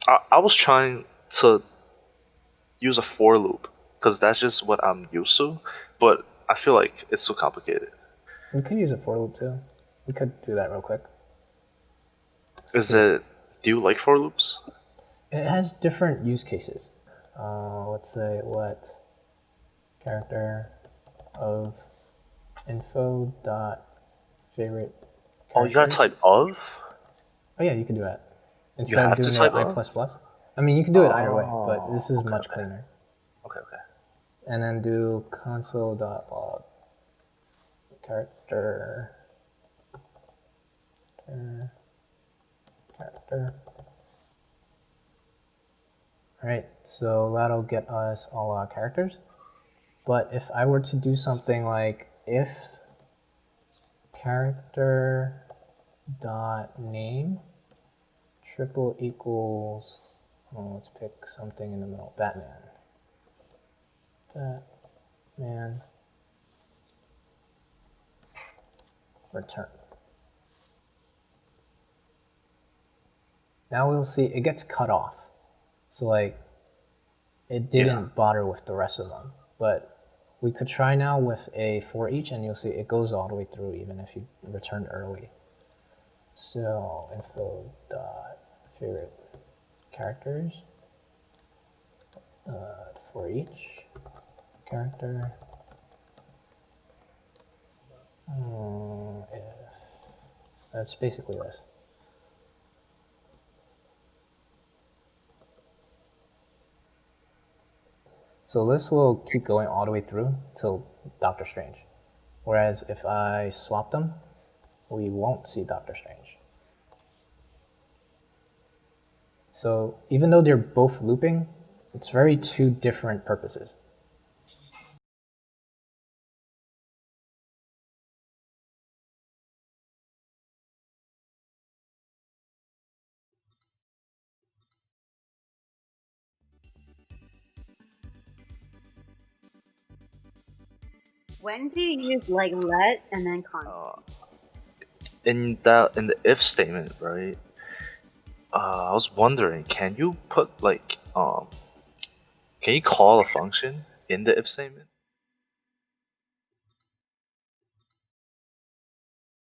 I was trying to use a for loop because that's just what I'm used to, but I feel like it's so complicated. We could use a for loop too. We could do that real quick. Is See, it? Do you like for loops? it has different use cases. Let's say what character of info dot favorite Oh, you gotta characters. type of. Oh yeah, you can do that You instead of have to doing it type I of. plus plus. I mean, you can do it either way, but this is Okay, much okay, cleaner. okay. And then do console dot log character character. All right, so that'll get us all our characters. But if I were to do something like if character dot name triple equals, let's pick something in the middle, Batman. Batman return. Now we'll see it gets cut off. So like it didn't bother with the rest of them. But we could try now with a for each, and you'll see it goes all the way through even if you returned early. So info dot favorite characters for each character if that's basically this. So this will keep going all the way through till Doctor Strange. Whereas if I swap them, we won't see Doctor Strange. So even though they're both looping, it's very two different purposes. When do you use like let and then con? In the if statement, right? I was wondering, can you put like can you call a function in the if statement?